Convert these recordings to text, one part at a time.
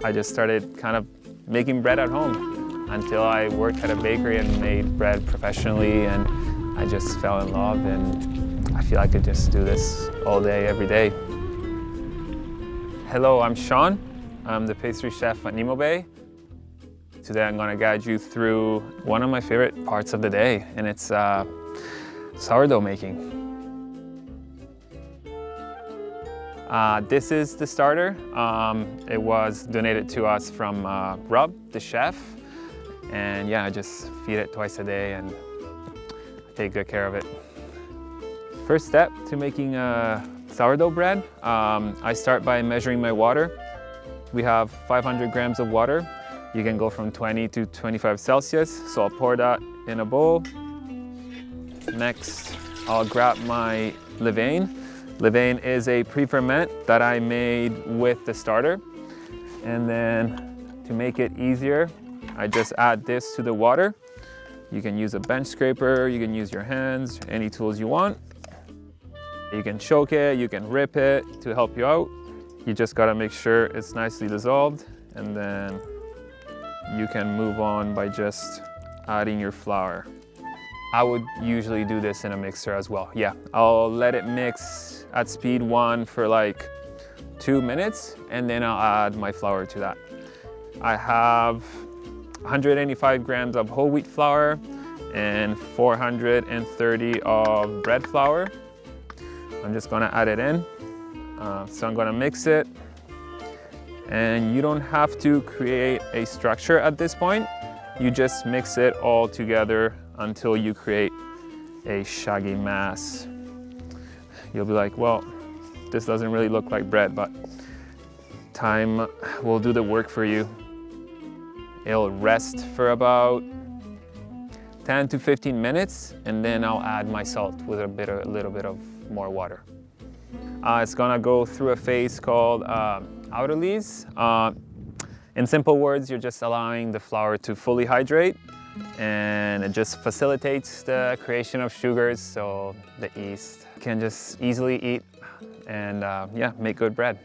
I just started kind of making bread at home until I worked at a bakery and made bread professionally, and I just fell in love, and I feel I could just do this all day, every day. Hello, I'm Sean. I'm the pastry chef at Nimmo Bay. Today I'm gonna guide you through one of my favorite parts of the day, and it's sourdough making. This is the starter. It was donated to us from Rob, the chef. And yeah, I just feed it twice a day and take good care of it. First step to making sourdough bread, I start by measuring my water. We have 500 grams of water. You can go from 20 to 25 Celsius. So I'll pour that in a bowl. Next, I'll grab my levain. Levain is a pre-ferment that I made with the starter. And then to make it easier, I just add this to the water. You can use a bench scraper, you can use your hands, any tools you want. You can choke it, you can rip it to help you out. You just gotta make sure it's nicely dissolved, and then you can move on by just adding your flour. I would usually do this in a mixer as well. Yeah, I'll let it mix at speed 1 for like 2 minutes, and then I'll add my flour to that. I have 185 grams of whole wheat flour and 430 of bread flour. I'm just gonna add it in. So I'm gonna mix it. And you don't have to create a structure at this point. You just mix it all together until you create a shaggy mass. You'll be like, well, this doesn't really look like bread, but time will do the work for you. It'll rest for about 10 to 15 minutes, and then I'll add my salt with a little bit of more water. It's gonna go through a phase called autolyse. In simple words, you're just allowing the flour to fully hydrate, and it just facilitates the creation of sugars, so the yeast can just easily eat and yeah, make good bread.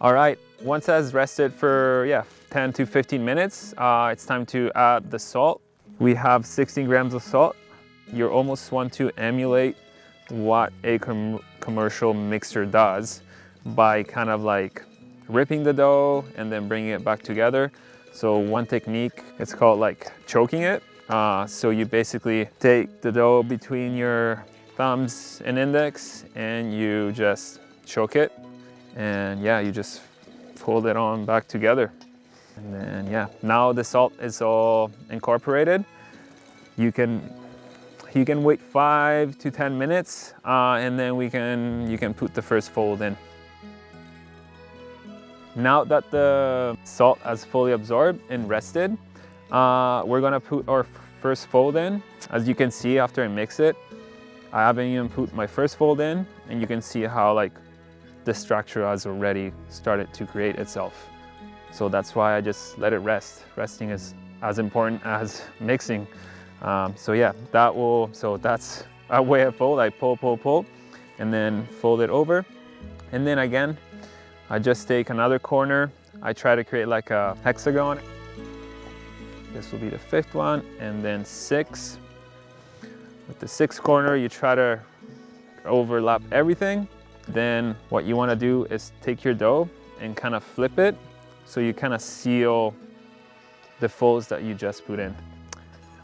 All right, once it has rested for 10 to 15 minutes, it's time to add the salt. We have 16 grams of salt. You almost want to emulate what a commercial mixer does by kind of like ripping the dough and then bringing it back together. So one technique, it's called like choking it. So you basically take the dough between your thumbs and index and you just choke it. And yeah, you just fold it on back together. And then yeah, now the salt is all incorporated. You can wait 5 to 10 minutes and then you can put the first fold in. Now that the salt has fully absorbed and rested, we're gonna put our first fold in. As you can see, after I mix it, I haven't even put my first fold in, and you can see how like the structure has already started to create itself. So that's why I just let it rest. Resting is as important as mixing. So yeah, that's a way I fold. I pull, and then fold it over. And then again, I just take another corner. I try to create like a hexagon. This will be the 5th one, and then 6. With the 6th corner, you try to overlap everything. Then what you want to do is take your dough and kind of flip it so you kind of seal the folds that you just put in.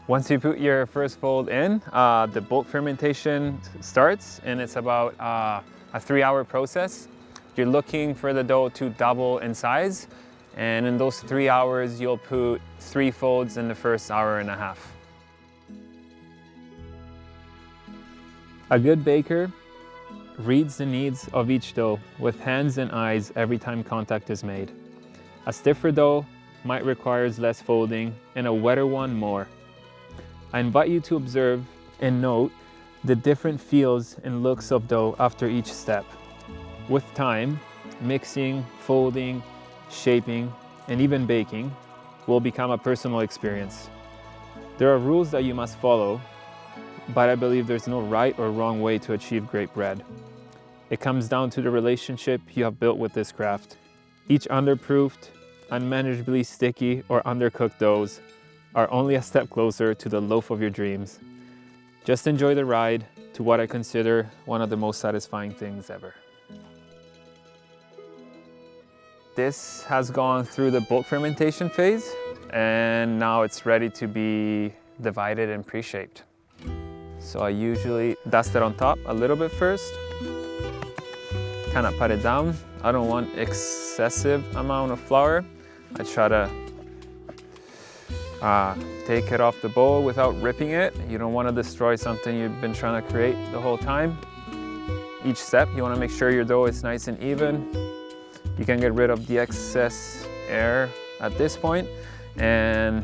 Once you put your first fold in, the bulk fermentation starts, and it's about a 3-hour process. You're looking for the dough to double in size, and in those 3 hours, you'll put 3 folds in the first hour and a half. A good baker reads the needs of each dough with hands and eyes every time contact is made. A stiffer dough might require less folding, and a wetter one more. I invite you to observe and note the different feels and looks of dough after each step. With time, mixing, folding, shaping, and even baking will become a personal experience. There are rules that you must follow, but I believe there's no right or wrong way to achieve great bread. It comes down to the relationship you have built with this craft. Each underproofed, unmanageably sticky or undercooked doughs are only a step closer to the loaf of your dreams. Just enjoy the ride to what I consider one of the most satisfying things ever. This has gone through the bulk fermentation phase, and now it's ready to be divided and pre-shaped. So I usually dust it on top a little bit first, kind of pat it down. I don't want excessive amount of flour. I try to take it off the bowl without ripping it. You don't want to destroy something you've been trying to create the whole time. Each step, you want to make sure your dough is nice and even. You can get rid of the excess air at this point. And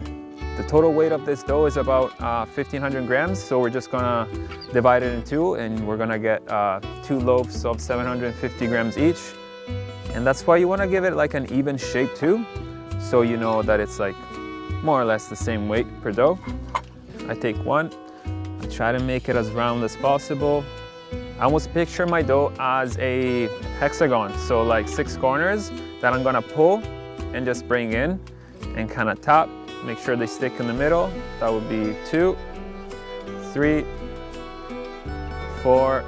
the total weight of this dough is about 1,500 grams. So we're just gonna divide it in two, and we're gonna get 2 loaves of 750 grams each. And that's why you wanna give it like an even shape too. So you know that it's like more or less the same weight per dough. I take one, I try to make it as round as possible. I almost picture my dough as a hexagon, so like 6 corners that I'm gonna pull and just bring in and kind of tap, make sure they stick in the middle. That would be 2, 3, 4,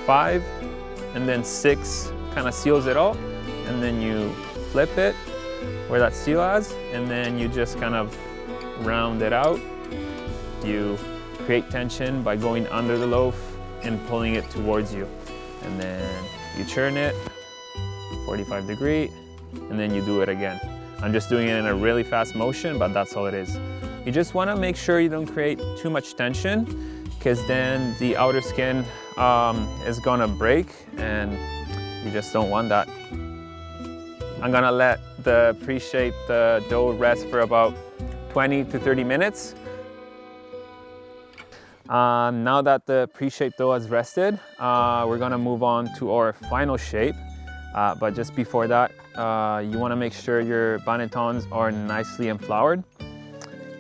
5, and then 6 kind of seals it all. And then you flip it where that seal is, and then you just kind of round it out. You create tension by going under the loaf and pulling it towards you. And then you churn it, 45 degree, and then you do it again. I'm just doing it in a really fast motion, but that's all it is. You just wanna make sure you don't create too much tension, because then the outer skin is gonna break, and you just don't want that. I'm gonna let the pre-shaped dough rest for about 20 to 30 minutes. Now that the pre-shaped dough has rested, we're gonna move on to our final shape. But just before that, you wanna make sure your bannetons are nicely enfloured.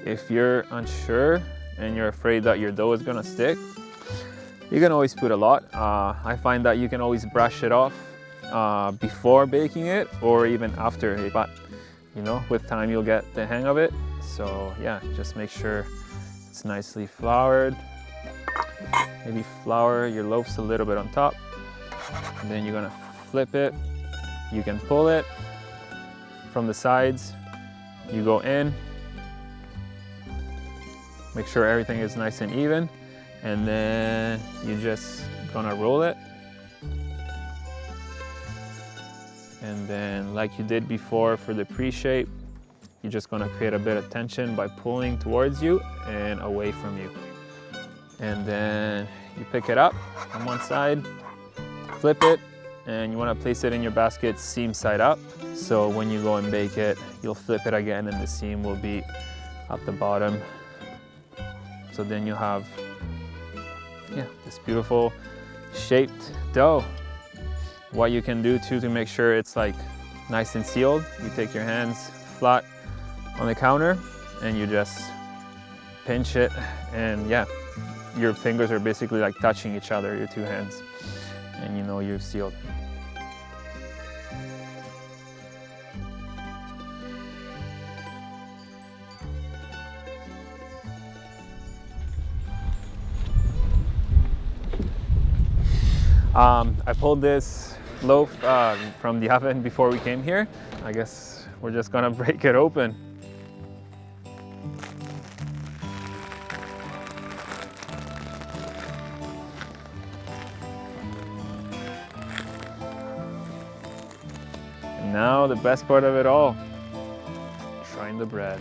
If you're unsure and you're afraid that your dough is gonna stick, you can always put a lot. I find that you can always brush it off before baking it or even after, but you know, with time you'll get the hang of it. So yeah, just make sure it's nicely floured. Maybe flour your loaves a little bit on top, and then you're gonna flip it. You can pull it from the sides. You go in, make sure everything is nice and even, and then you just gonna roll it. And then like you did before for the pre-shape, you're just gonna create a bit of tension by pulling towards you and away from you. And then you pick it up on one side, flip it, and you wanna place it in your basket seam side up. So when you go and bake it, you'll flip it again and the seam will be at the bottom. So then you have, yeah, this beautiful shaped dough. What you can do too to make sure it's like nice and sealed, you take your hands flat on the counter and you just pinch it, and yeah, your fingers are basically like touching each other, your two hands, and you know you've sealed. I pulled this loaf from the oven before we came here. I guess we're just gonna break it open. And now the best part of it all, trying the bread.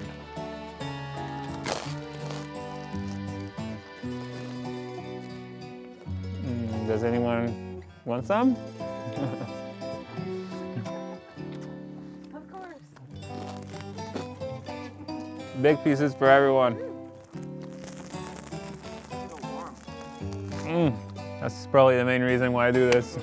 Does anyone want some? Of course. Big pieces for everyone. That's probably the main reason why I do this.